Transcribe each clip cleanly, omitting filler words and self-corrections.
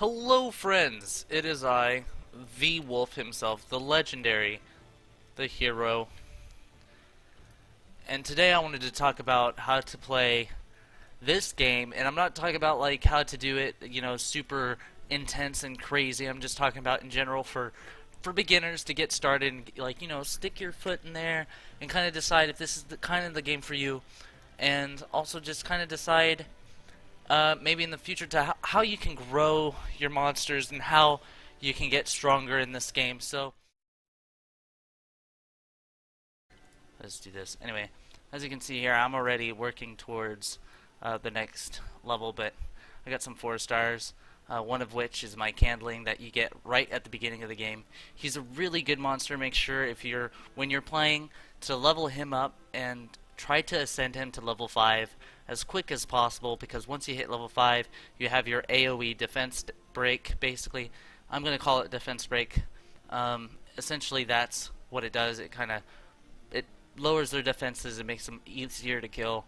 Hello friends, it is I, the Wolf himself, the legendary, the hero, and today I wanted to talk about how to play this game, and I'm not talking about like how to do it, super intense and crazy. I'm just talking about in general for beginners to get started and stick your foot in there and kind of decide if this is the kind of the game for you, and also just kind of decide maybe in the future to how you can grow your monsters and how you can get stronger in this game. So let's do this. Anyway, as you can see here, I'm already working towards the next level, but I got some 4 stars. One of which is my candling that you get right at the beginning of the game. He's a really good monster. Make sure when you're playing to level him up and try to ascend him to level 5 as quick as possible, because once you hit level 5 you have your AoE defense break. Basically, I'm going to call it defense break. Essentially that's what it does. It lowers their defenses. It makes them easier to kill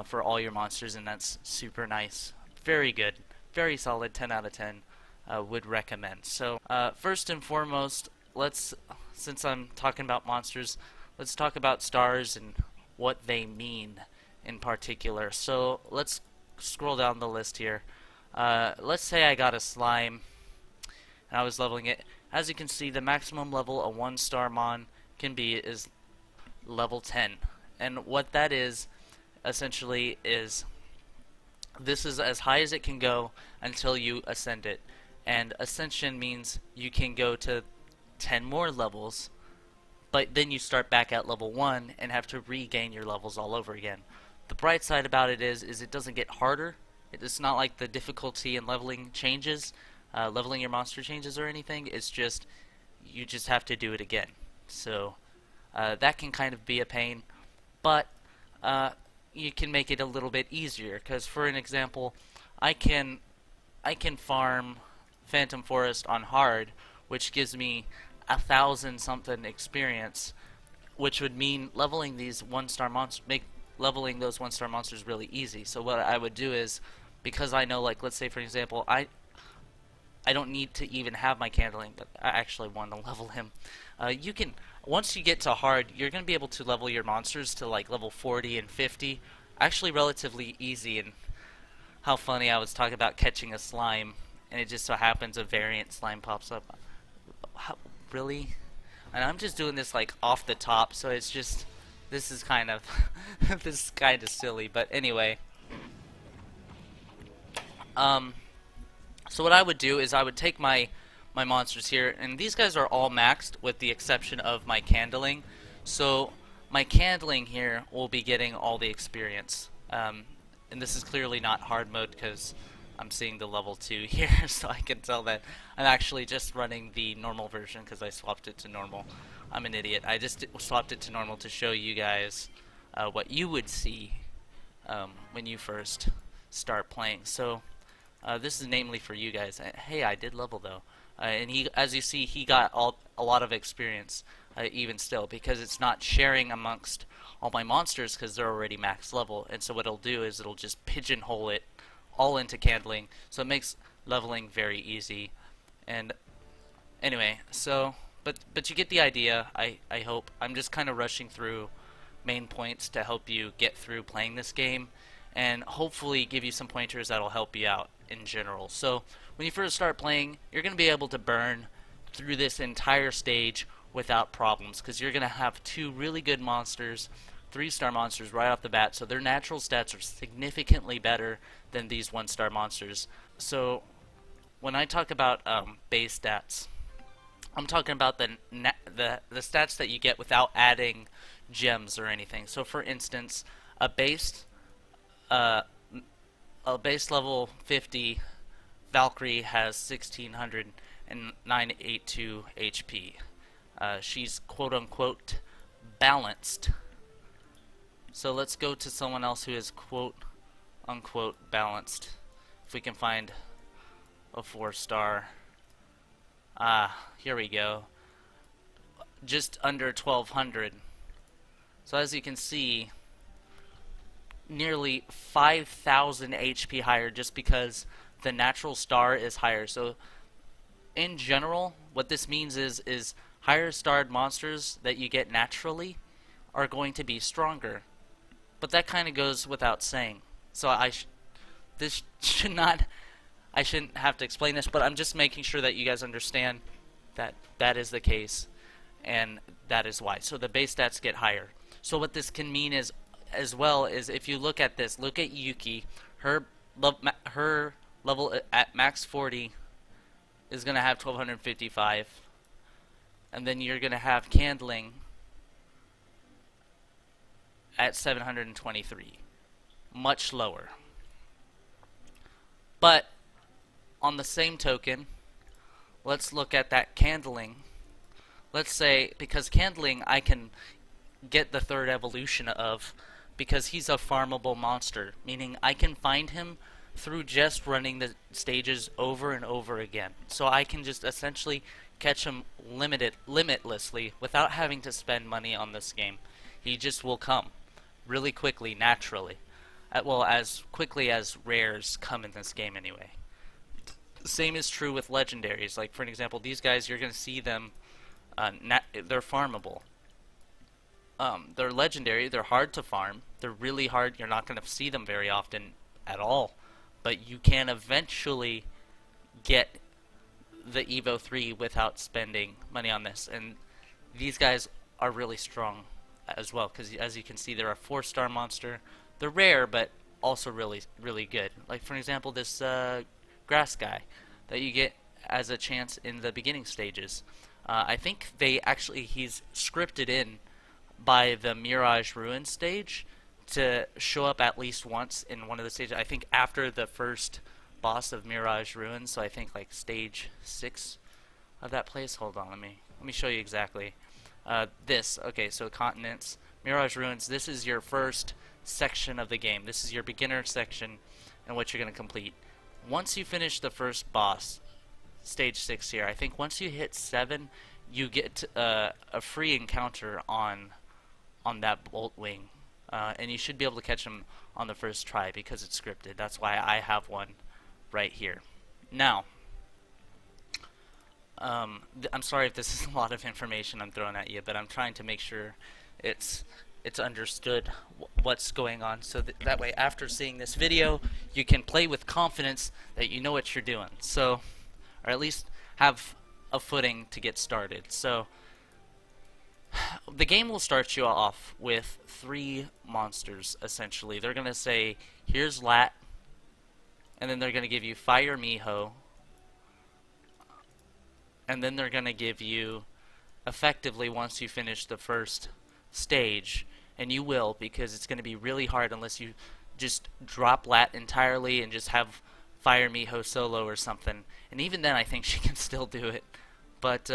for all your monsters, and that's super nice. Very good. Very solid, 10 out of 10. Would recommend. So first and foremost, since I'm talking about monsters, let's talk about stars and what they mean in particular. So let's scroll down the list here. Let's say I got a slime and I was leveling it. As you can see, the maximum level a 1-star mon can be is level 10. And what that is essentially is this is as high as it can go until you ascend it. And ascension means you can go to 10 more levels, but then you start back at level 1 and have to regain your levels all over again. The bright side about it is it doesn't get harder. It's not like the difficulty in leveling changes, leveling your monster changes or anything. It's just, you just have to do it again. So that can kind of be a pain, but you can make it a little bit easier, because for an example, I can farm Phantom Forest on hard, which gives me 1,000 something experience, which would mean leveling these 1-star monsters, make leveling those 1-star monsters really easy. So what I would do is, because I know, like, let's say for example, I don't need to even have my candling, but I actually want to level him. You can, once you get to hard, you're going to be able to level your monsters to like level 40 and 50. Actually relatively easy. And how funny, I was talking about catching a slime, and it just so happens a variant slime pops up. Really? And I'm just doing this like off the top, so it's just, this is kind of this is kind of silly, but anyway. So what I would do is I would take my monsters here, and these guys are all maxed with the exception of my candling. So my candling here will be getting all the experience. And this is clearly not hard mode because I'm seeing the level 2 here, so I can tell that I'm actually just running the normal version because I swapped it to normal. I'm an idiot. I just swapped it to normal to show you guys what you would see when you first start playing. So this is namely for you guys. Hey, I did level though, and he, as you see, he got a lot of experience even still, because it's not sharing amongst all my monsters because they're already max level. And so what it'll do is it'll just pigeonhole it all into candling, so it makes leveling very easy. And anyway, so but you get the idea. I hope. I'm just kind of rushing through main points to help you get through playing this game, and hopefully give you some pointers that'll help you out in general. So when you first start playing, you're going to be able to burn through this entire stage without problems, because you're going to have 2 really good monsters, 3-star monsters right off the bat, so their natural stats are significantly better than these 1-star monsters. So when I talk about base stats, I'm talking about the stats that you get without adding gems or anything. So for instance, a base level 50 Valkyrie has 1682 HP. She's quote-unquote balanced. So let's go to someone else who is quote-unquote balanced. If we can find a 4-star. Here we go. Just under 1200. So as you can see, nearly 5,000 HP higher, just because the natural star is higher. So in general, what this means is higher starred monsters that you get naturally are going to be stronger. But that kind of goes without saying. So this should not, I shouldn't have to explain this, but I'm just making sure that you guys understand that that is the case, and that is why. So the base stats get higher. So what this can mean is, as well, is if you look at this, look at Yuki, her level at max 40 is going to have 1255, and then you're going to have Candling at 723, much lower. But on the same token, let's look at that Candling. Let's say, because Candling I can get the third evolution of, because he's a farmable monster, meaning I can find him through just running the stages over and over again. So I can just essentially catch him limitlessly without having to spend money on this game. He just will come really quickly, naturally. Well, as quickly as rares come in this game anyway. The same is true with legendaries. Like, for an example, these guys, you're going to see them, they're farmable. They're legendary, they're hard to farm, they're really hard, you're not going to see them very often at all. But you can eventually get the Evo 3 without spending money on this. And these guys are really strong as well, because as you can see, they're a 4-star monster. They're rare, but also really, really good. Like, for example, this grass guy that you get as a chance in the beginning stages. I think he's scripted in by the Mirage Ruins stage to show up at least once in one of the stages. I think after the first boss of Mirage Ruins, so I think like stage 6 of that place. Hold on, let me show you exactly. Okay, so continents, Mirage Ruins, this is your first section of the game. This is your beginner section and what you're going to complete. Once you finish the first boss, stage 6 here, I think once you hit 7, you get a free encounter on that Bolt Wing. And you should be able to catch him on the first try because it's scripted. That's why I have one right here. Now, I'm sorry if this is a lot of information I'm throwing at you, but I'm trying to make sure it's understood what's going on, so that way after seeing this video you can play with confidence that you know what you're doing, so, or at least have a footing to get started. So the game will start you off with 3 monsters essentially. They're going to say, here's Latt, and then they're going to give you Fire Miho, and then they're going to give you, effectively, once you finish the first stage, and you will, because it's going to be really hard unless you just drop Latt entirely and just have Fire Miho solo or something. And even then I think she can still do it. But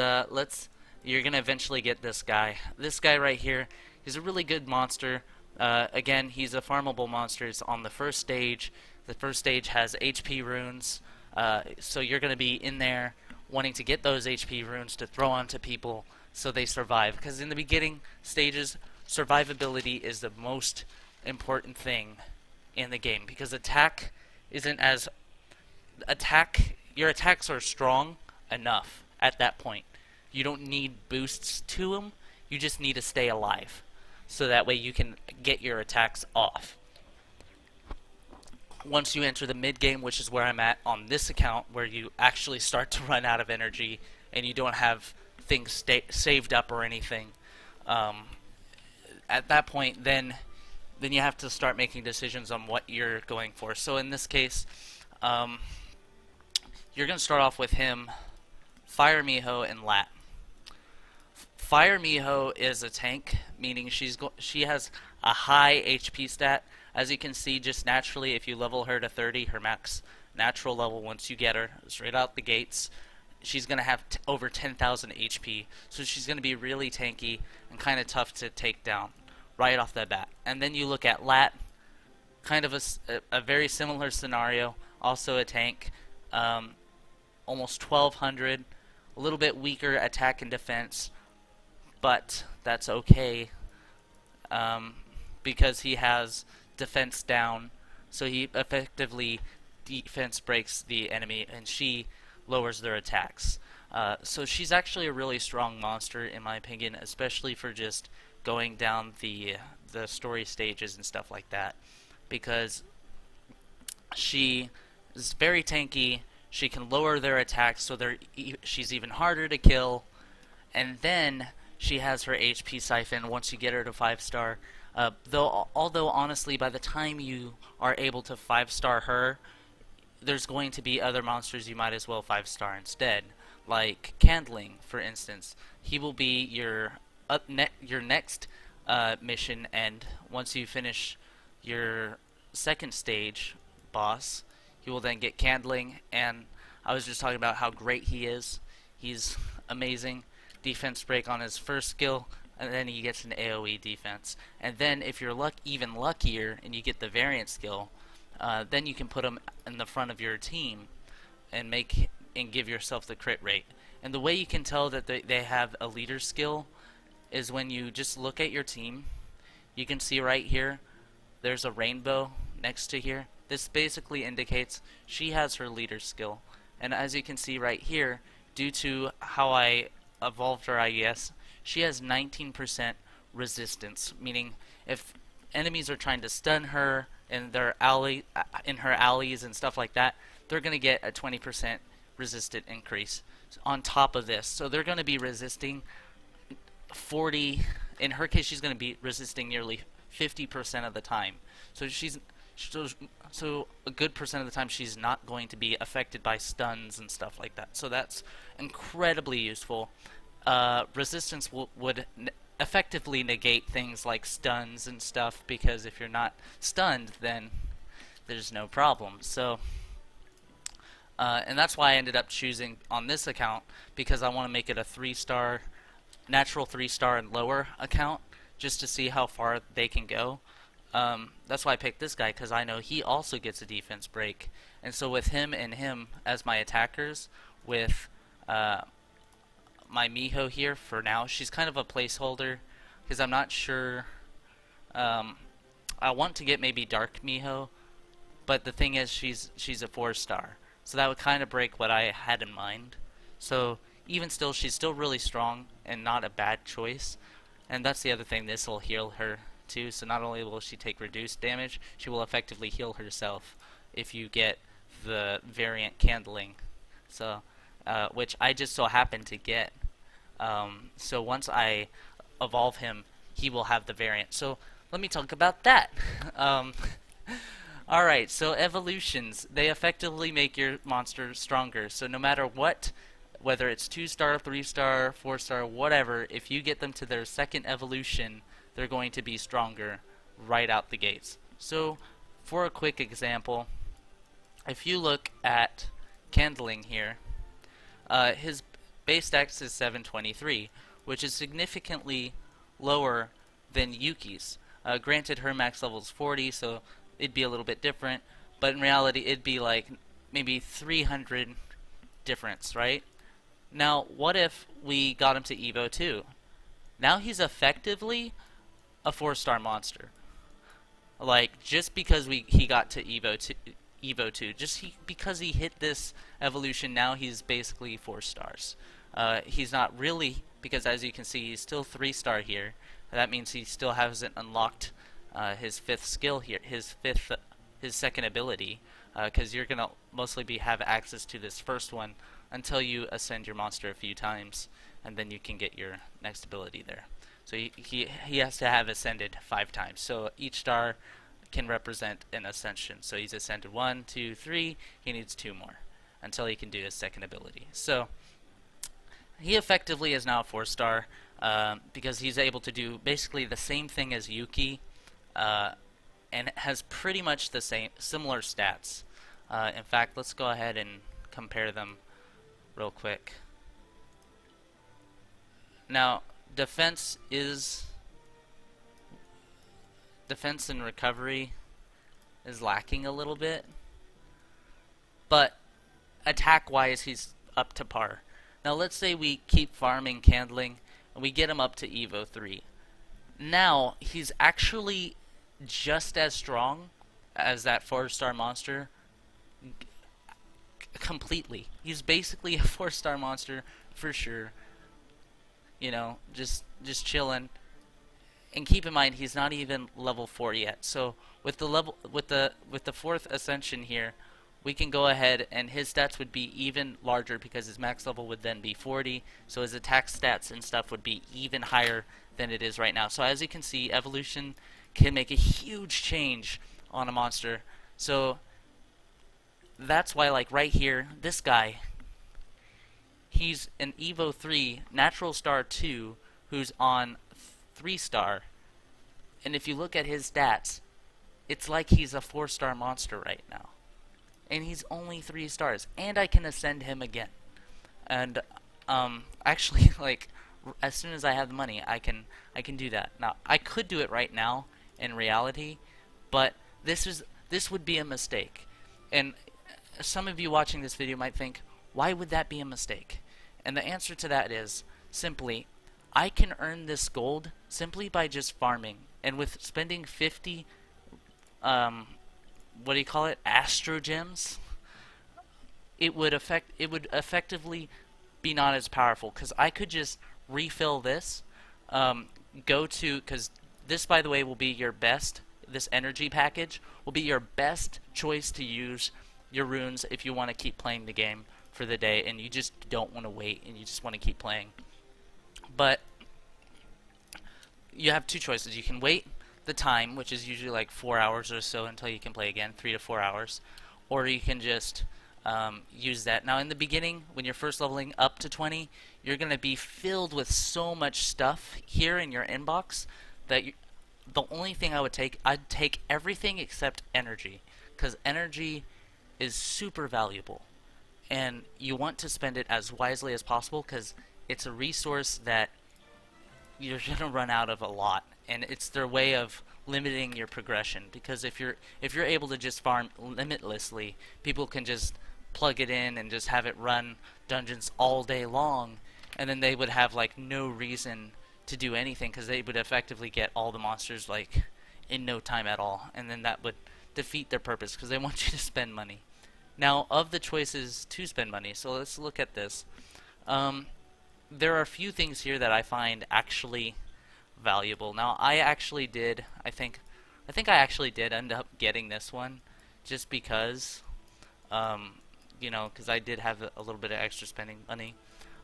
you're going to eventually get this guy. This guy right here, he's a really good monster. Again, he's a farmable monster. It's on the first stage. The first stage has HP runes, so you're going to be in there wanting to get those HP runes to throw onto people so they survive. Because in the beginning stages, survivability is the most important thing in the game. Because attack isn't as... Your attacks are strong enough at that point. You don't need boosts to them, you just need to stay alive. So that way you can get your attacks off. Once you enter the mid-game, which is where I'm at on this account, where you actually start to run out of energy and you don't have things saved up or anything, at that point then you have to start making decisions on what you're going for. So in this case, you're going to start off with him, Fire Miho, and Latt. Fire Miho is a tank, meaning she has a high HP stat. As you can see, just naturally, if you level her to 30, her max natural level, once you get her, straight out the gates, she's going to have over 10,000 HP. So she's going to be really tanky and kind of tough to take down right off the bat. And then you look at Latt, kind of a very similar scenario, also a tank, almost 1200, a little bit weaker attack and defense, but that's okay, because he has defense down, so he effectively defense breaks the enemy, and she lowers their attacks. So she's actually a really strong monster in my opinion, especially for just going down the story stages and stuff like that, because she is very tanky. She can lower their attacks, so she's even harder to kill. And then she has her HP siphon once you get her to 5-star. Although honestly, by the time you are able to 5-star her, there's going to be other monsters you might as well 5-star instead, like Candling, for instance. He will be your next mission, and once you finish your second stage boss, he will then get Candling. And I was just talking about how great he is. He's amazing. Defense break on his first skill, and then he gets an AoE defense. And then if you're even luckier and you get the variant skill, then you can put him in the front of your team and give yourself the crit rate. And the way you can tell that they have a leader skill is when you just look at your team. You can see right here there's a rainbow next to here. This basically indicates she has her leader skill. And as you can see right here, due to how I evolved her, I guess, she has 19% resistance, meaning if enemies are trying to stun her in her alleys and stuff like that, they're going to get a 20% resistant increase on top of this. So they're going to be resisting 40, in her case she's going to be resisting nearly 50% of the time. So a good percent of the time she's not going to be affected by stuns and stuff like that. So that's incredibly useful. Resistance would effectively negate things like stuns and stuff, because if you're not stunned, then there's no problem. So and that's why I ended up choosing on this account, because I want to make it a 3-star, natural 3-star and lower account, just to see how far they can go. That's why I picked this guy, because I know he also gets a defense break. And so with him and him as my attackers, with my Miho here for now, she's kind of a placeholder, because I'm not sure. I want to get maybe Dark Miho, but the thing is she's a 4-star, so that would kind of break what I had in mind. So even still, she's still really strong and not a bad choice. And that's the other thing, this will heal her too, so not only will she take reduced damage, she will effectively heal herself if you get the variant Candling, so which I just so happen to get. So once I evolve him, he will have the variant. So let me talk about that. Alright, so evolutions, they effectively make your monster stronger. So no matter what, whether it's 2-star, 3-star, 4-star, whatever, if you get them to their second evolution, they're going to be stronger right out the gates. So for a quick example, if you look at Candling here, his base dex is 723, which is significantly lower than Yuki's. Granted, her max level is 40, so it'd be a little bit different, but in reality it'd be like maybe 300 difference, right? Now what if we got him to Evo 2? Now he's effectively a 4-star monster. Like, just because he got to Evo 2, because he hit this evolution, now he's basically 4 stars. He's not really, because as you can see, he's still 3-star here. That means he still hasn't unlocked his 5th skill here, his second ability, because you're gonna mostly have access to this first one until you ascend your monster a few times, and then you can get your next ability there. So he has to have ascended 5 times. So each star can represent an ascension. So he's ascended 1, 2, 3. He needs 2 more until he can do his second ability. So he effectively is now a 4-star because he's able to do basically the same thing as Yuki, and has pretty much the similar stats. In fact, let's go ahead and compare them real quick. Now, defense and recovery is lacking a little bit, but attack wise he's up to par. Now let's say we keep farming Candling and we get him up to Evo 3. Now he's actually just as strong as that 4-star monster, completely. He's basically a 4-star monster for sure. You know, just chilling. And keep in mind, he's not even level 4 yet. So with the fourth ascension here, we can go ahead and his stats would be even larger because his max level would then be 40. So his attack stats and stuff would be even higher than it is right now. So as you can see, evolution can make a huge change on a monster. So that's why, like right here, this guy, he's an Evo 3 Natural Star 2 who's on 3-star. And if you look at his stats, it's like he's a 4-star monster right now. And he's only 3 stars. And I can ascend him again. And actually, like, as soon as I have the money, I can do that. Now, I could do it right now in reality, but this would be a mistake. And some of you watching this video might think, why would that be a mistake? And the answer to that is simply, I can earn this gold simply by just farming. And with spending 50 what do you call it? Astrogems, it would effectively be not as powerful, because I could just refill this, because this, by the way, will be your best. This energy package will be your best choice to use your runes if you want to keep playing the game for the day and you just don't want to wait and you just want to keep playing. But you have two choices. You can wait the time, which is usually like 4 hours or so until you can play again, 3 to 4 hours, or you can just use that. Now in the beginning, when you're first leveling up to 20, you're going to be filled with so much stuff here in your inbox that the only thing I'd take everything except energy, because energy is super valuable and you want to spend it as wisely as possible, because it's a resource that you're going to run out of a lot, and it's their way of limiting your progression. Because if you're able to just farm limitlessly, people can just plug it in and just have it run dungeons all day long, and then they would have like no reason to do anything, because they would effectively get all the monsters like in no time at all, and then that would defeat their purpose, because they want you to spend money. Now, of the choices to spend money, so let's look at this. There are a few things here that I find actually valuable. Now, I actually did, I think I actually did end up getting this one, just because, you know, because I did have a little bit of extra spending money.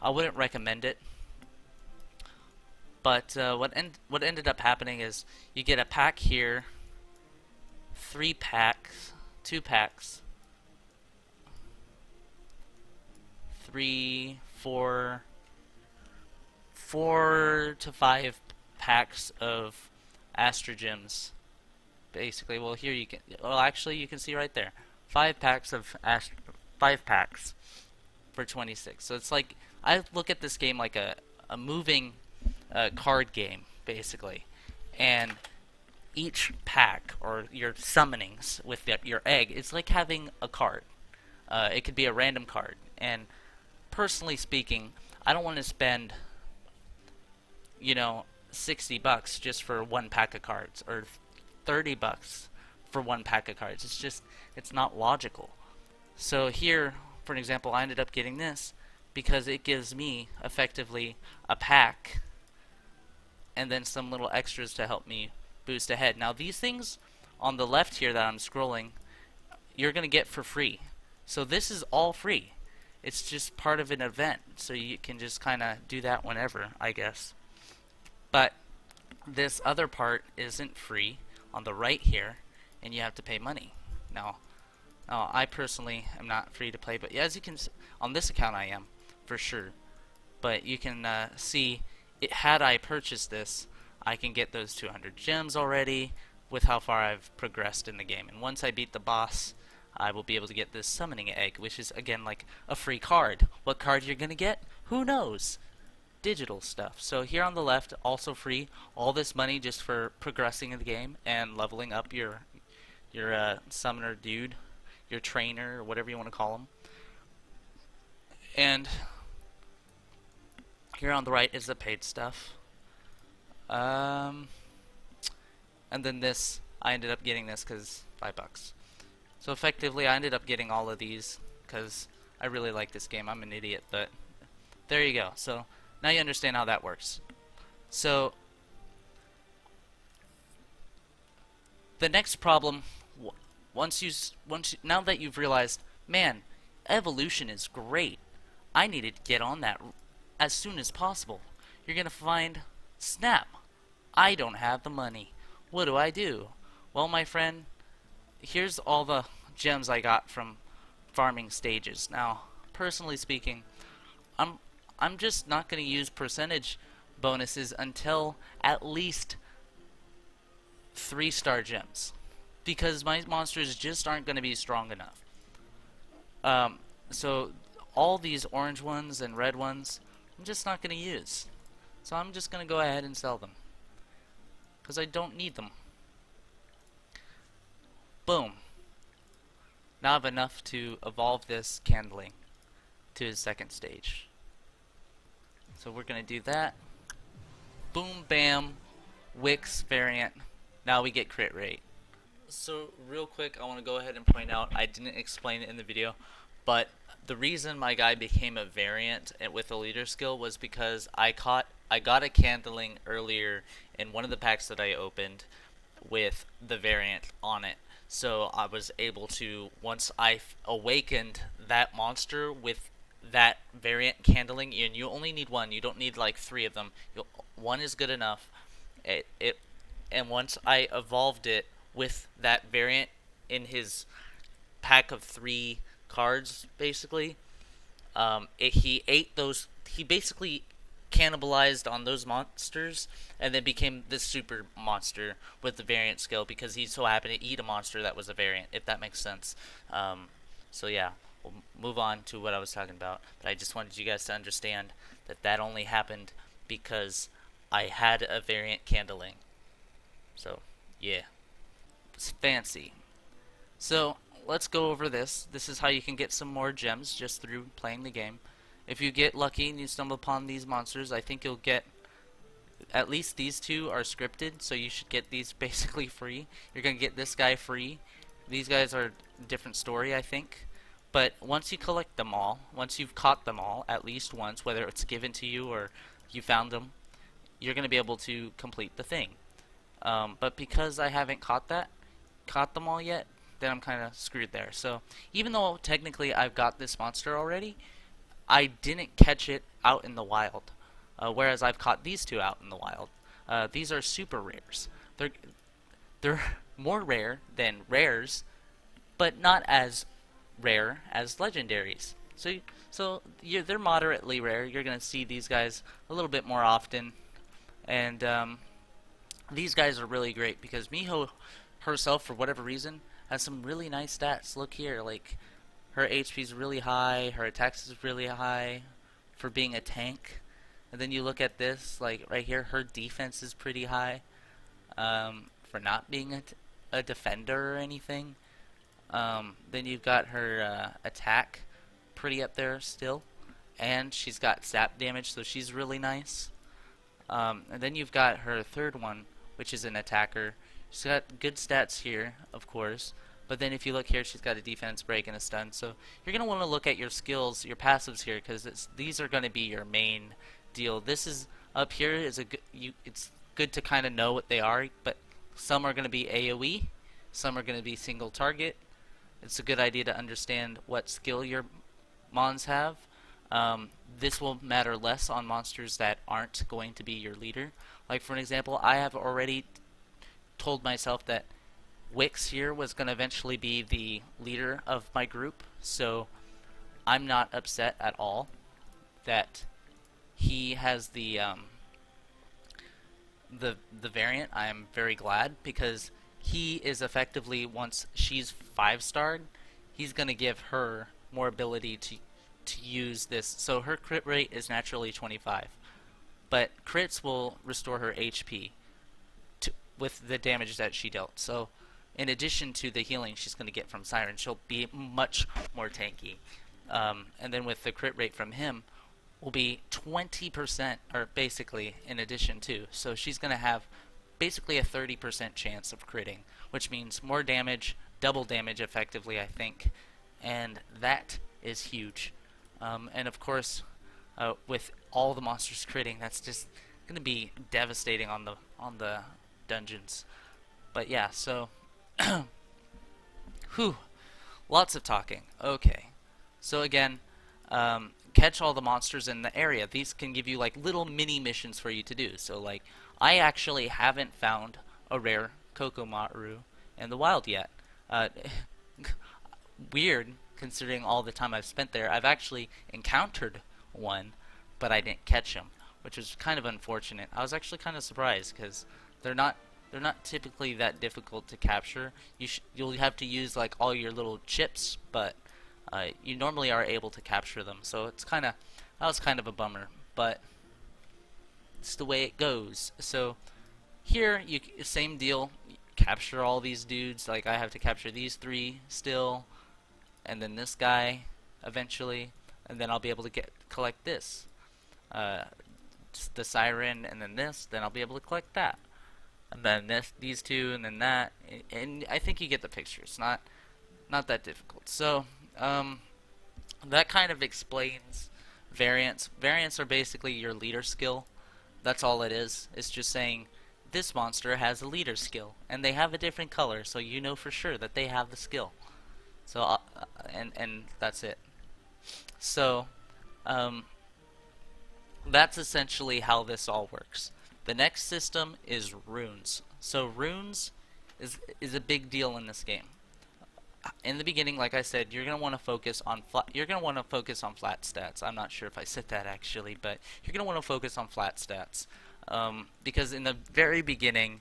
I wouldn't recommend it, but what ended up happening is you get a pack here, 3 packs, 2 packs, 3, 4 to 5 packs of Astrogems. Basically, well, here you can, well, actually you can see right there, 5 packs of 5 packs for 26. So it's like, I look at this game like a moving card game, basically. And each pack, or your summonings with your egg, it's like having a card. It could be a random card. And personally speaking, I don't want to spend, you know, $60 just for 1 pack of cards, or $30 for 1 pack of cards. It's just, it's not logical. So here, for an example, I ended up getting this because it gives me effectively a pack and then some little extras to help me boost ahead. Now these things on the left here that I'm scrolling, you're going to get for free. So this is all free. It's just part of an event, so you can just kind of do that whenever, I guess. But this other part isn't free on the right here, and you have to pay money. Now I personally am not free to play, but as you can see, on this account I am, for sure. But you can see, had I purchased this, I can get those 200 gems already with how far I've progressed in the game. And once I beat the boss, I will be able to get this summoning egg, which is, again, like a free card. What card you're going to get? Who knows? Digital stuff. So here on the left, also free. All this money just for progressing in the game and leveling up your summoner dude, your trainer, or whatever you want to call him. And here on the right is the paid stuff. And then this, I ended up getting this because $5. So effectively, I ended up getting all of these because I really like this game. I'm an idiot, but there you go. So now you understand how that works. So the next problem, now that you've realized, man, evolution is great, I need to get on that as soon as possible. You're gonna find, snap, I don't have the money. What do I do? Well, my friend, here's all the gems I got from farming stages. Now, personally speaking, I'm just not going to use percentage bonuses until at least 3-star gems, because my monsters just aren't going to be strong enough. So all these orange ones and red ones, I'm just not going to use. So I'm just going to go ahead and sell them, because I don't need them. Boom. Now I have enough to evolve this candling to the second stage. So we're going to do that. Boom, bam, Wix variant. Now we get crit rate. So real quick, I want to go ahead and point out, I didn't explain it in the video, but the reason my guy became a variant with a leader skill was because I got a candling earlier in one of the packs that I opened with the variant on it. So I was able to, once I awakened that monster with that variant candling, and you only need one, you don't need like 3 of them, one is good enough. And once I evolved it with that variant in his pack of 3 cards, basically, he ate those, he basically cannibalized on those monsters and then became this super monster with the variant skill, because he so happened to eat a monster that was a variant, if that makes sense. So yeah, we'll move on to what I was talking about, but I just wanted you guys to understand that that only happened because I had a variant candling. So yeah, it's fancy. So let's go over this. This is how you can get some more gems just through playing the game. If you get lucky and you stumble upon these monsters, I think you'll get, at least these 2 are scripted, so you should get these basically free. You're going to get this guy free. These guys are a different story, I think. But once you collect them all, once you've caught them all, at least once, whether it's given to you or you found them, you're going to be able to complete the thing. But because I haven't caught them all yet, then I'm kind of screwed there. So even though technically I've got this monster already, I didn't catch it out in the wild, whereas I've caught these 2 out in the wild. These are super rares. They're more rare than rares, but not as rare as legendaries. So they're moderately rare. You're gonna see these guys a little bit more often, and these guys are really great because Miho herself, for whatever reason, has some really nice stats. Look here, like, her HP is really high, her attacks is really high for being a tank. And then you look at this, like right here, her defense is pretty high for not being a defender or anything. Then you've got her attack pretty up there still, and she's got zap damage, so she's really nice. And then you've got her third one, which is an attacker. She's got good stats here, of course. But then if you look here, she's got a defense, break, and a stun. So you're going to want to look at your skills, your passives here, because these are going to be your main deal. This is, up here, is it's good to kind of know what they are, but some are going to be AoE, some are going to be single target. It's a good idea to understand what skill your mons have. This will matter less on monsters that aren't going to be your leader. Like, for an example, I have already told myself that Wix here was going to eventually be the leader of my group, so I'm not upset at all that he has the variant. I am very glad, because he is effectively, once she's 5-starred, he's going to give her more ability to use this. So her crit rate is naturally 25, but crits will restore her HP with the damage that she dealt. So in addition to the healing she's going to get from Siren, she'll be much more tanky. And then with the crit rate from him will be 20%, or basically in addition to. So she's going to have basically a 30% chance of critting, which means more damage, double damage effectively, I think, and that is huge. And of course, with all the monsters critting, that's just gonna be devastating on the dungeons. But yeah, so whew, lots of talking. Okay, so again, catch all the monsters in the area. These can give you like little mini missions for you to do. So like, I actually haven't found a rare Cocomon in the wild yet. Weird, considering all the time I've spent there. I've actually encountered one, but I didn't catch him, which was kind of unfortunate. I was actually kind of surprised because they're not typically that difficult to capture. You'll have to use like all your little chips, but you normally are able to capture them. So that was kind of a bummer, but it's the way it goes. So here, same deal. Capture all these dudes. Like, I have to capture these 3 still, and then this guy eventually, and then I'll be able to collect this, the Siren, and then this. Then I'll be able to collect that, and then these 2, and then that. And I think you get the picture. It's not that difficult. So that kind of explains variants. Variants are basically your leader skill. That's all it is. It's just saying this monster has a leader skill, and they have a different color, so you know for sure that they have the skill. So and that's it. So that's essentially how this all works. The next system is runes. So runes is a big deal in this game. In the beginning, like I said, you're gonna want to focus on flat stats. I'm not sure if I said that actually, but you're gonna want to focus on flat stats. Because in the very beginning,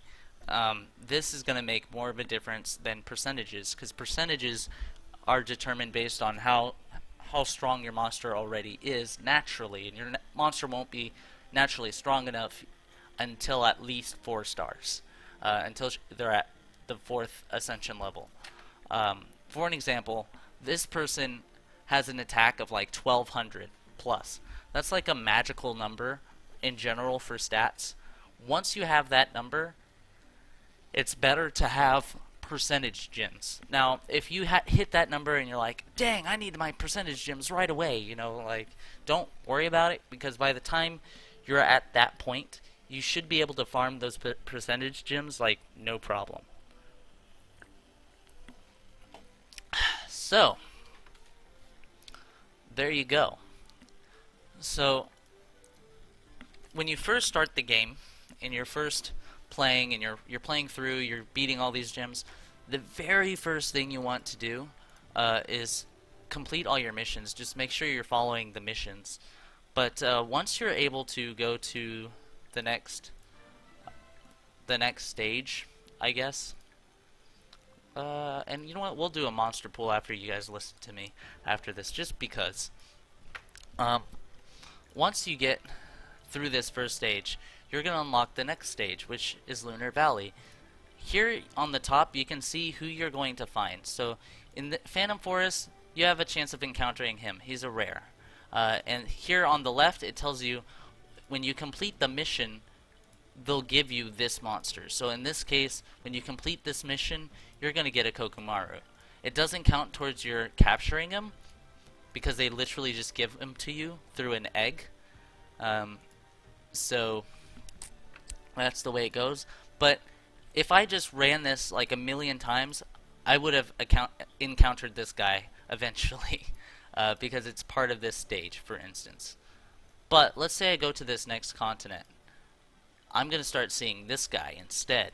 this is going to make more of a difference than percentages, because percentages are determined based on how strong your monster already is naturally, and your monster won't be naturally strong enough until at least 4 stars, until they're at the 4th ascension level. For an example, this person has an attack of like 1200 plus. That's like a magical number in general for stats. Once you have that number, it's better to have percentage gems. Now, if you hit that number and you're like, dang, I need my percentage gems right away, you know, like, don't worry about it, because by the time you're at that point, you should be able to farm those percentage gems like no problem. So there you go. So when you first start the game, and you're first playing, and you're playing through, you're beating all these gems, the very first thing you want to do is complete all your missions. Just make sure you're following the missions. But once you're able to go to the next stage, I guess. And you know what? We'll do a monster pool after you guys listen to me after this, just because. Once you get through this first stage, you're going to unlock the next stage, which is Lunar Valley. Here on the top, you can see who you're going to find. So in the Phantom Forest, you have a chance of encountering him. He's a rare. And here on the left, it tells you when you complete the mission, they'll give you this monster. So in this case, when you complete this mission, you're going to get a Cocomon. It doesn't count towards your capturing him, because they literally just give him to you through an egg. So that's the way it goes. But if I just ran this like a million times, I would have encountered this guy eventually, because it's part of this stage, for instance. But let's say I go to this next continent. I'm going to start seeing this guy instead,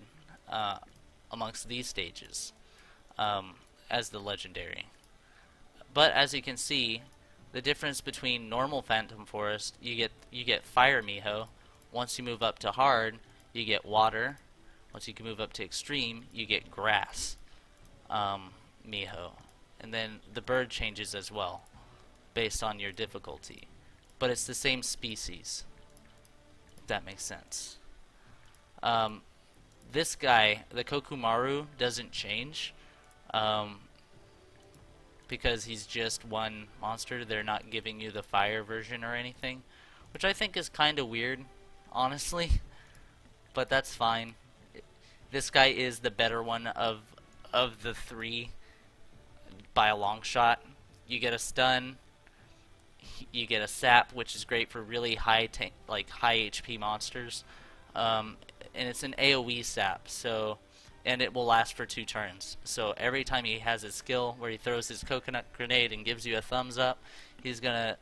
amongst these stages, as the legendary. But as you can see, the difference between normal Phantom Forest, you get Fire Miho. Once you move up to Hard, you get Water. Once you can move up to Extreme, you get Grass Miho. And then the bird changes as well, based on your difficulty. But it's the same species, if that makes sense. This guy, the Cocomon, doesn't change. Because he's just one monster. They're not giving you the fire version or anything, which I think is kind of weird, honestly, but that's fine. This guy is the better one of the 3, by a long shot. You get a stun, you get a sap, which is great for really high high HP monsters, and it's an AoE sap, so and it will last for 2 turns. So every time he has his skill where he throws his coconut grenade and gives you a thumbs up, he's gonna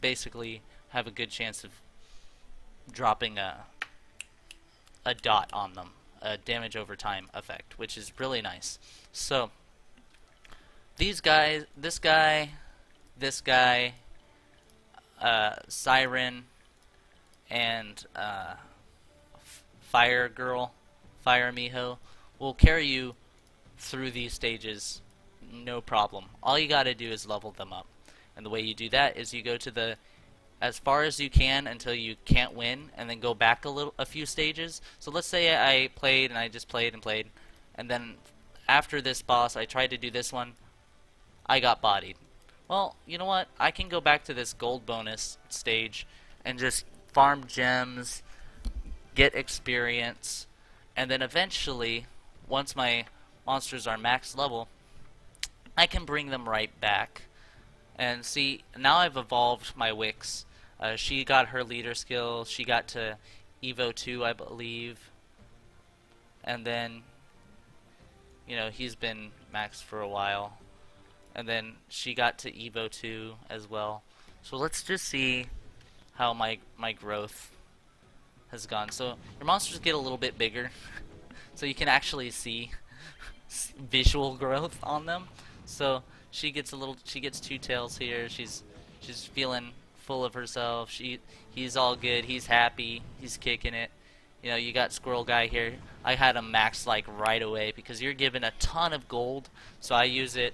basically have a good chance of dropping a dot on them, a damage over time effect, which is really nice. So these guys, this guy, Siren, and Fire Miho will carry you through these stages, no problem. All you gotta do is level them up. And the way you do that is you go to as far as you can until you can't win, and then go back a few stages. So let's say I played and I just played, and then after this boss I tried to do this one, I got bodied. Well, you know what? I can go back to this gold bonus stage and just farm gems, get experience, and then eventually, once my monsters are max level, I can bring them right back. And see, now I've evolved my Wix. She got her leader skill, she got to Evo 2, I believe. And then, you know, he's been maxed for a while. And then she got to Evo 2 as well. So let's just see how my growth has gone. So your monsters get a little bit bigger, so you can actually see visual growth on them. So she gets 2 tails here. She's feeling full of herself. He's all good. He's happy. He's kicking it. You know, you got Squirrel Guy here. I had him maxed like right away because you're given a ton of gold. So I used it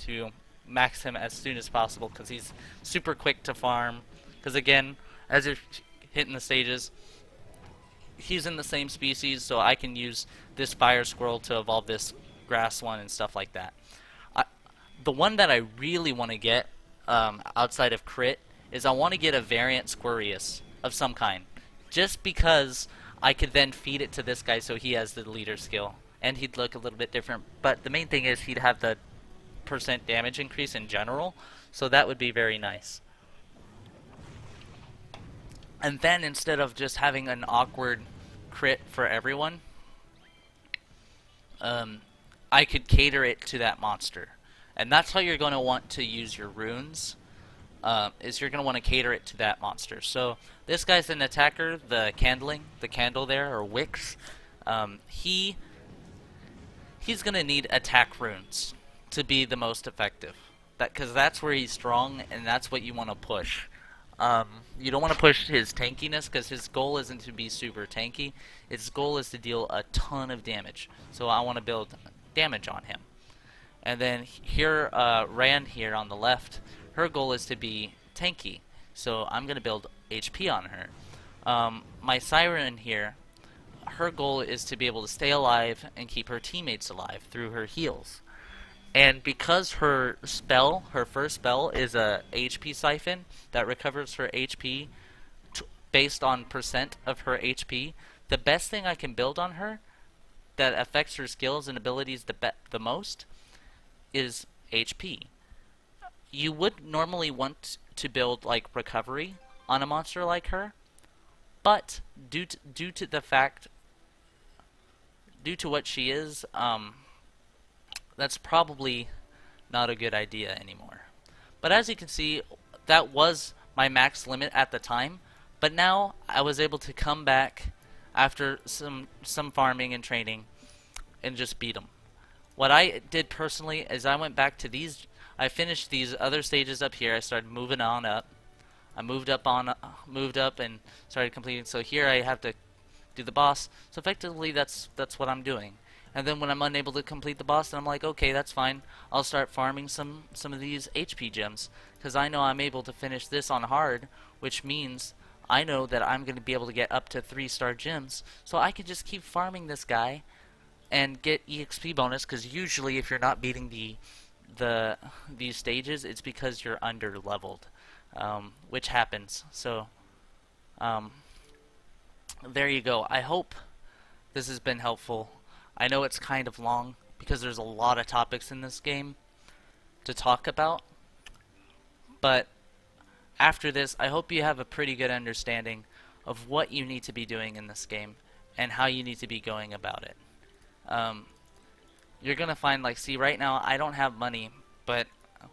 to max him as soon as possible because he's super quick to farm. Because again, as you're hitting the stages, he's in the same species, so I can use this fire squirrel to evolve this grass one and stuff like that. The one that I really want to get outside of crit is I want to get a variant Squirius of some kind. Just because I could then feed it to this guy so he has the leader skill. And he'd look a little bit different. But the main thing is he'd have the % damage increase in general. So that would be very nice. And then instead of just having an awkward crit for everyone, I could cater it to that monster. And that's how you're going to want to use your runes. Is you're going to want to cater it to that monster. So this guy's an attacker, the candle there, or Wix. He's going to need attack runes to be the most effective. Because that's where he's strong, and that's what you want to push. You don't want to push his tankiness, because his goal isn't to be super tanky. His goal is to deal a ton of damage. So I want to build damage on him. And then here, Rand here on the left, her goal is to be tanky. So I'm going to build HP on her. My Siren here, her goal is to be able to stay alive and keep her teammates alive through her heals. And because her first spell is a HP siphon that recovers her HP based on % of her HP, the best thing I can build on her that affects her skills and abilities the most is HP. You would normally want to build like recovery on a monster like her, but due to what she is, that's probably not a good idea anymore. But as you can see, that was my max limit at the time, but now I was able to come back after some farming and training and just beat them. What I did personally is I went back to these, I finished these other stages up here. I started moving on up. I moved up and started completing. So here I have to do the boss. So effectively that's what I'm doing. And then when I'm unable to complete the boss, then I'm like, okay, that's fine. I'll start farming some of these HP gems, because I know I'm able to finish this on hard, which means I know that I'm going to be able to get up to 3-star gems. So I can just keep farming this guy and get EXP bonus, because usually if you're not beating these stages, it's because you're under leveled, which happens. So there you go. I hope this has been helpful. I know it's kind of long because there's a lot of topics in this game, to talk about, but after this, I hope you have a pretty good understanding of what you need to be doing in this game and how you need to be going about it. You're gonna find, like, see, right now I don't have money, but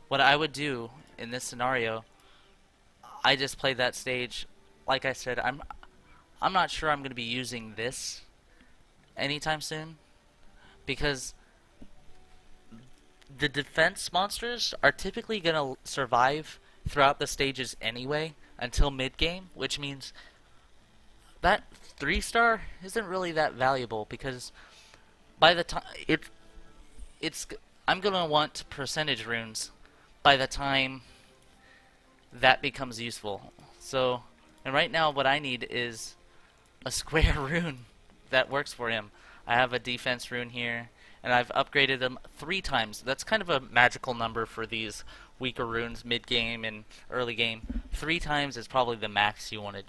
what I would do in this scenario, I just played that stage. Like I said, I'm not sure I'm gonna be using this anytime soon, because the defense monsters are typically gonna survive throughout the stages anyway until mid game, which means that 3-star isn't really that valuable, because by the time it's I'm gonna want percentage runes by the time that becomes useful. So, and right now what I need is a square rune that works for him. I have a defense rune here, and I've upgraded them 3 times. That's kind of a magical number for these weaker runes mid-game and early game. 3 times is probably the max you want to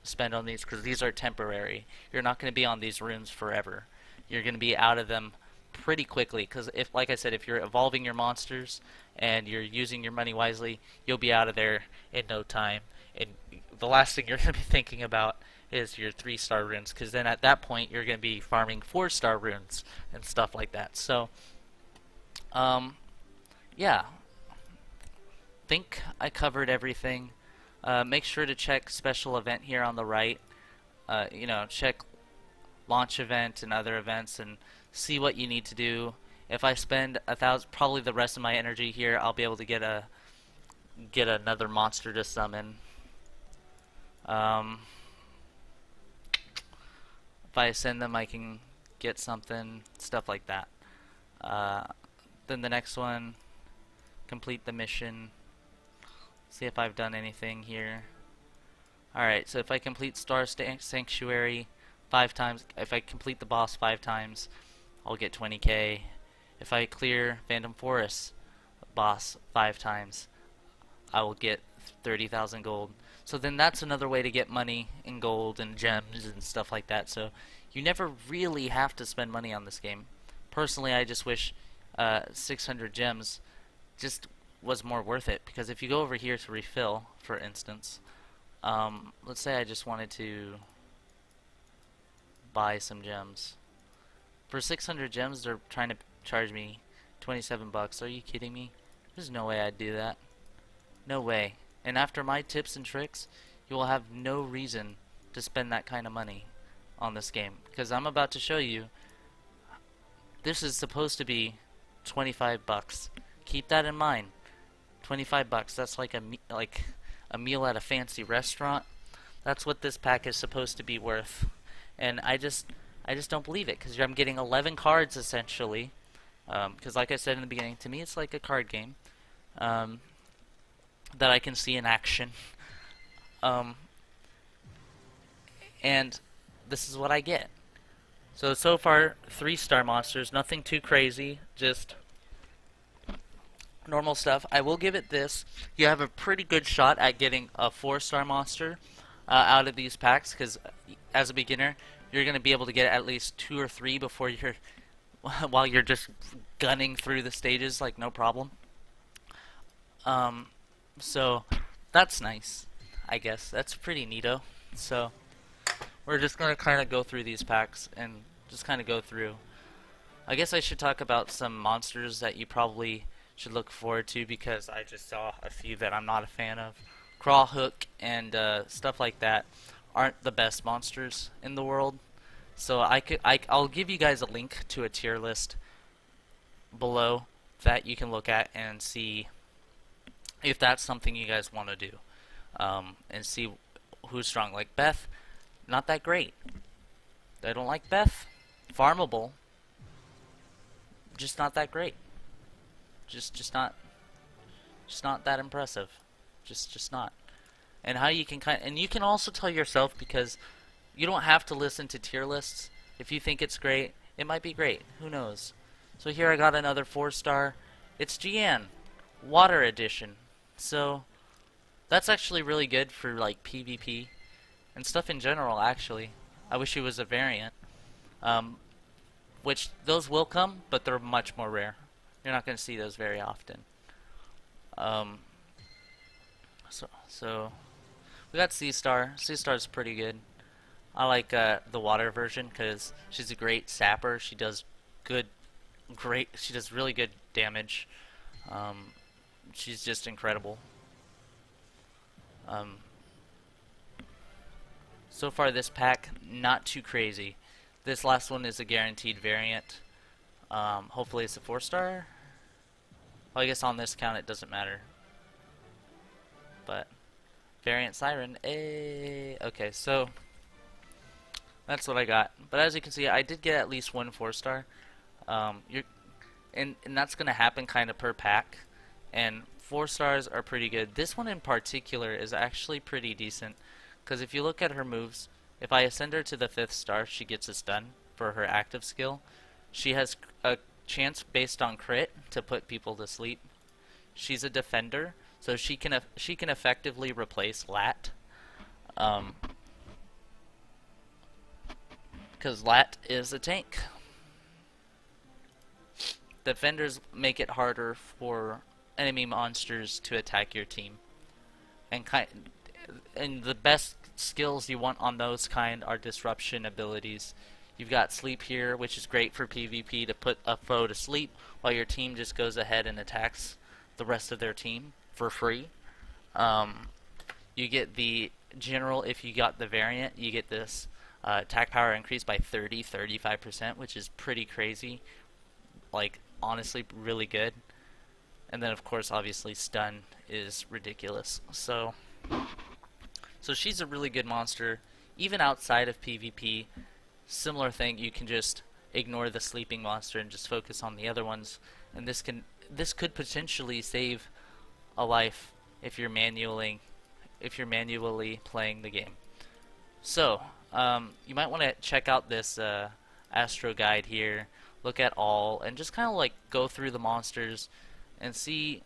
spend on these, because these are temporary. You're not going to be on these runes forever. You're going to be out of them pretty quickly, because if, like I said, if you're evolving your monsters and you're using your money wisely, you'll be out of there in no time. And the last thing you're going to be thinking about is your 3-star runes, because then at that point you're going to be farming 4-star runes and stuff like that. So, yeah, think I covered everything. Make sure to check special event here on the right. Check launch event and other events and see what you need to do. If I spend 1,000, probably the rest of my energy here, I'll be able to get another monster to summon. If I send them, I can get something, stuff like that. Then the next one, complete the mission. See if I've done anything here. Alright, so if I complete Star Sanctuary 5 times, if I complete the boss 5 times, I'll get 20k. If I clear Phantom Forest boss 5 times, I will get 30,000 gold. So then that's another way to get money and gold and gems and stuff like that. So you never really have to spend money on this game. Personally, I just wish 600 gems just was more worth it, because if you go over here to refill, for instance, let's say I just wanted to buy some gems. For 600 gems, they're trying to charge me 27 bucks. Are you kidding me? There's no way I'd do that. No way. And after my tips and tricks, you will have no reason to spend that kind of money on this game, because I'm about to show you this is supposed to be 25 bucks. Keep that in mind. 25 bucks. That's like a meal at a fancy restaurant. That's what this pack is supposed to be worth. And I just don't believe it, because I'm getting 11 cards essentially. Because like I said in the beginning, to me it's like a card game that I can see in action. And this is what I get. So far, 3-star monsters, nothing too crazy, just normal stuff. I will give it this: you have a pretty good shot at getting a 4-star monster out of these packs, because as a beginner, you're going to be able to get at least 2 or 3 before you're while you're just gunning through the stages like no problem. So that's nice, I guess. That's pretty neato. So we're just going to kind of go through these packs and just kind of go through. I guess I should talk about some monsters that you probably should look forward to, because I just saw a few that I'm not a fan of. Crawl Hook and stuff like that aren't the best monsters in the world. So I'll give you guys a link to a tier list below that you can look at and see if that's something you guys want to do, and see who's strong. Like Beth, not that great. I don't like Beth. Farmable, just not that great. Just not that impressive. Just not. And how you can and you can also tell yourself, because you don't have to listen to tier lists. If you think it's great, it might be great. Who knows? So here I got another 4-star. It's Gian, Water Edition. So that's actually really good for like PvP and stuff in general. Actually, I wish it was a variant. Which those will come, but they're much more rare. You're not going to see those very often. Um, so we got Sea Star. Sea Star's pretty good. I like the water version because she's a great sapper. She does good, great. She does really good damage. Um, she's just incredible. Um, so far this pack, not too crazy. This last one is a guaranteed variant. Hopefully it's a 4-star. Well, I guess on this count it doesn't matter. But variant Siren, okay, so that's what I got. But as you can see, I did get at least one 4-star. And that's gonna happen kind of per pack. And 4-stars are pretty good. This one in particular is actually pretty decent, because if you look at her moves, if I ascend her to the 5th star, she gets a stun for her active skill. She has a chance based on crit to put people to sleep. She's a defender, so she can effectively replace Latt. Because Latt is a tank. Defenders make it harder for enemy monsters to attack your team. And the best skills you want on those kind are disruption abilities. You've got sleep here, which is great for PvP to put a foe to sleep while your team just goes ahead and attacks the rest of their team for free. You get the general, if you got the variant, you get this attack power increase by 35%, which is pretty crazy. Like, honestly, really good. And then, of course, obviously, stun is ridiculous. So she's a really good monster. Even outside of PvP, similar thing, you can just ignore the sleeping monster and just focus on the other ones. And this could potentially save a life if you're manually playing the game. So you might want to check out this Astro guide here. Look at all and just kind of like go through the monsters and see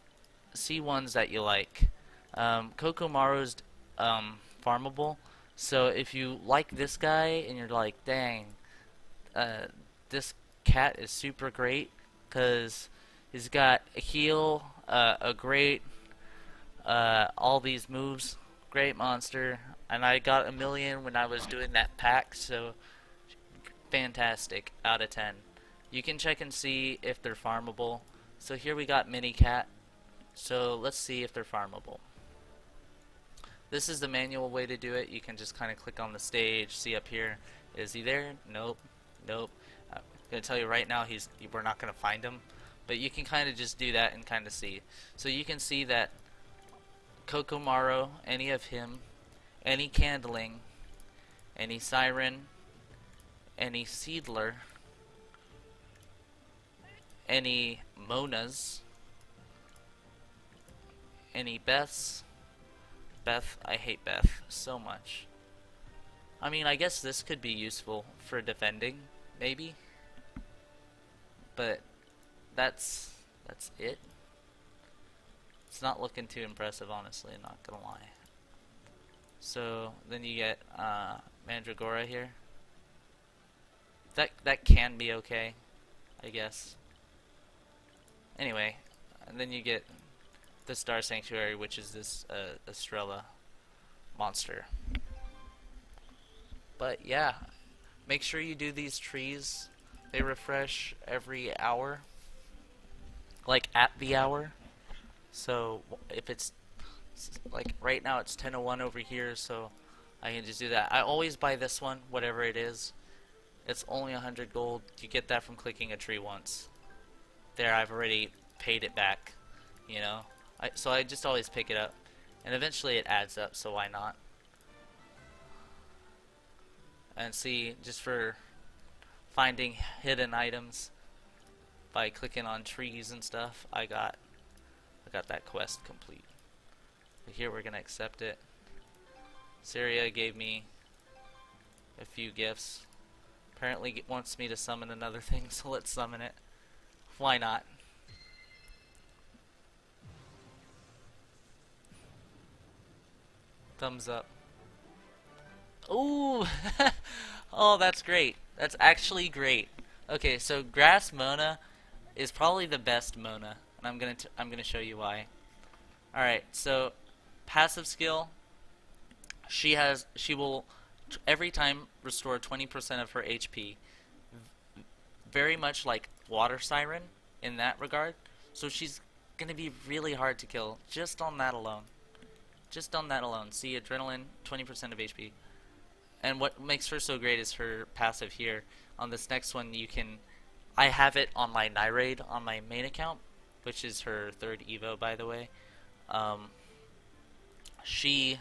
ones that you like. Cocomaro's farmable, so if you like this guy and you're like, dang, this cat is super great because he's got a heal, a great, all these moves, great monster, and I got 1,000,000 when I was doing that pack, so fantastic, out of 10. You can check and see if they're farmable. So here we got Mini Cat. So let's see if they're farmable. This is the manual way to do it. You can just kind of click on the stage, see up here. Is he there? Nope. Nope. I'm going to tell you right now, we're not going to find him. But you can kind of just do that and kind of see. So you can see that Cocomaro, any of him, any Candling, any Siren, any Seedler, any Monas, any Beths. Beth, I hate Beth so much. I mean, I guess this could be useful for defending, maybe. But that's it. It's not looking too impressive, honestly, not gonna lie. So then you get Mandragora here. That can be okay, I guess. Anyway, and then you get the Star Sanctuary, which is this Estrella monster. But yeah, make sure you do these trees. They refresh every hour, like at the hour. So if it's like right now it's 10:01 over here, so I can just do that. I always buy this one, whatever it is. It's only 100 gold. You get that from clicking a tree once. There, I've already paid it back, you know. So I just always pick it up, and eventually it adds up, so why not? And see, just for finding hidden items by clicking on trees and stuff, I got that quest complete. But here we're gonna accept it. Syria gave me a few gifts. Apparently it wants me to summon another thing, so let's summon it. Why not? Thumbs up. Ooh! Oh, that's great. That's actually great. Okay, so Grass Mona is probably the best Mona, and I'm gonna show you why. Alright, so passive skill, she will every time restore 20% of her HP, very much like Water Siren in that regard. So she's gonna be really hard to kill just on that alone. Just on that alone. See, adrenaline, 20% of HP. And what makes her so great is her passive here. On this next one, you can. I have it on my Niraid on my main account, which is her third Evo, by the way. Um, she.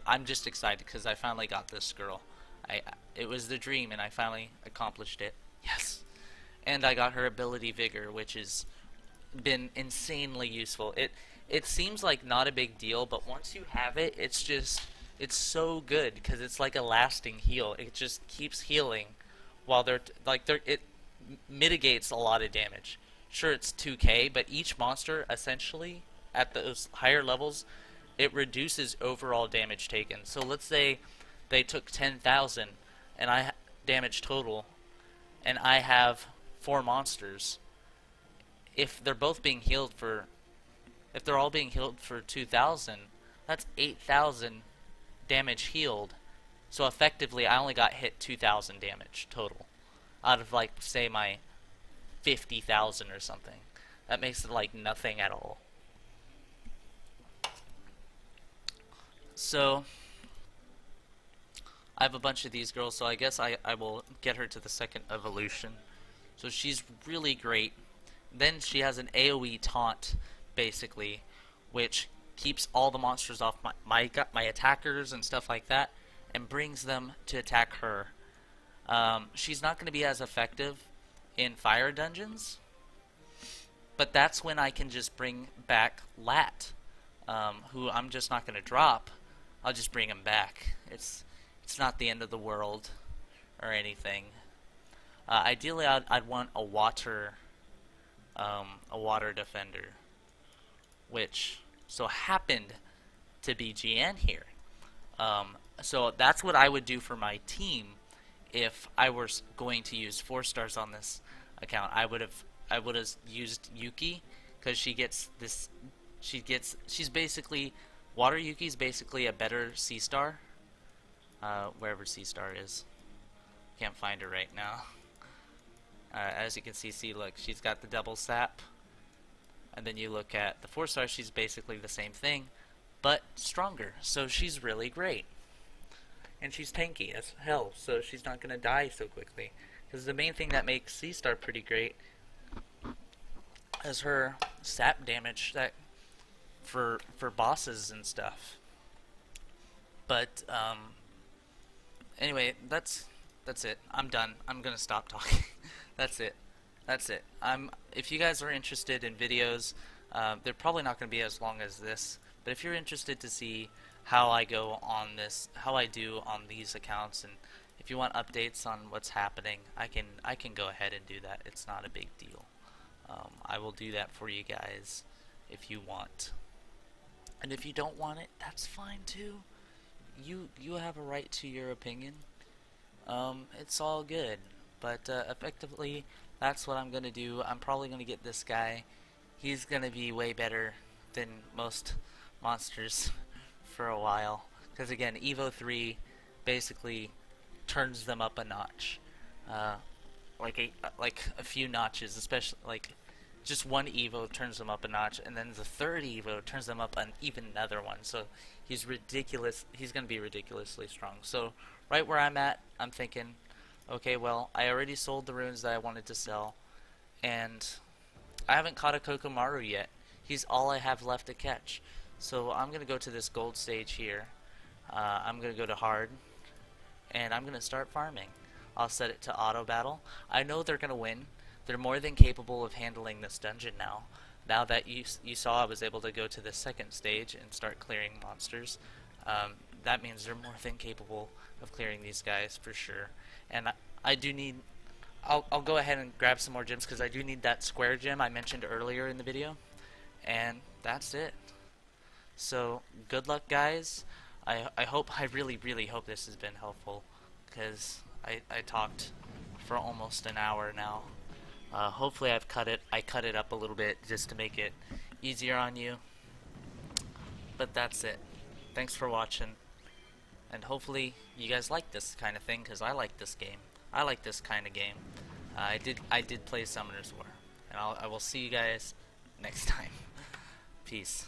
I'm just excited because I finally got this girl. It was the dream, and I finally accomplished it. Yes. And I got her ability Vigor, which has been insanely useful. It seems like not a big deal, but once you have it, it's so good because it's like a lasting heal. It just keeps healing while it mitigates a lot of damage. Sure, it's 2k, but each monster essentially at those higher levels, it reduces overall damage taken. So let's say they took 10,000 and damage total, and I have 4 monsters. If they're both being healed for, if they're all being healed for 2,000, that's 8,000 damage healed. So effectively, I only got hit 2,000 damage total out of like say my 50,000 or something. That makes it like nothing at all. So I have a bunch of these girls, so I guess I will get her to the second evolution. So she's really great. Then she has an AoE taunt, basically, which keeps all the monsters off my attackers and stuff like that, and brings them to attack her. She's not going to be as effective in fire dungeons, but that's when I can just bring back Latt, who I'm just not going to drop. I'll just bring him back. It's not the end of the world or anything. Ideally, I'd want a water defender, which so happened to be GN here. So that's what I would do for my team if I were going to use 4 stars on this account. I would have used Yuki because she's basically Water Yuki is basically a better C star, wherever C star is. Can't find her right now. As you can see, look, she's got the double sap. And then you look at the 4 star, she's basically the same thing, but stronger. So she's really great. And she's tanky as hell, so she's not going to die so quickly. Because the main thing that makes C star pretty great is her sap damage that for bosses and stuff. But anyway, that's it. I'm done. I'm gonna stop talking. That's it. If you guys are interested in videos, they're probably not gonna be as long as this. But if you're interested to see how I go on this, how I do on these accounts, and if you want updates on what's happening, I can go ahead and do that. It's not a big deal. I will do that for you guys if you want. And if you don't want it, that's fine too. You have a right to your opinion. It's all good. But effectively, that's what I'm going to do. I'm probably going to get this guy. He's going to be way better than most monsters for a while. Because again, Evo 3 basically turns them up a notch. Like a few notches, especially like just one Evo turns them up a notch, and then the third Evo turns them up an even another one. So he's ridiculous. He's going to be ridiculously strong. So right where I'm at, I'm thinking, okay, well, I already sold the runes that I wanted to sell, and I haven't caught a Cocomon yet. He's all I have left to catch. So I'm going to go to this gold stage here. I'm going to go to hard, and I'm going to start farming. I'll set it to auto battle. I know they're going to win. They're more than capable of handling this dungeon now. Now that you saw I was able to go to the second stage and start clearing monsters, that means they're more than capable of clearing these guys for sure. And I do need... I'll go ahead and grab some more gems because I do need that square gem I mentioned earlier in the video. And that's it. So, good luck, guys. I really hope this has been helpful, because I talked for almost an hour now. Hopefully I cut it up a little bit just to make it easier on you. But that's it. Thanks for watching, and hopefully you guys like this kind of thing, because I like this game. I like this kind of game. I did play Summoner's War, and I will see you guys next time. Peace.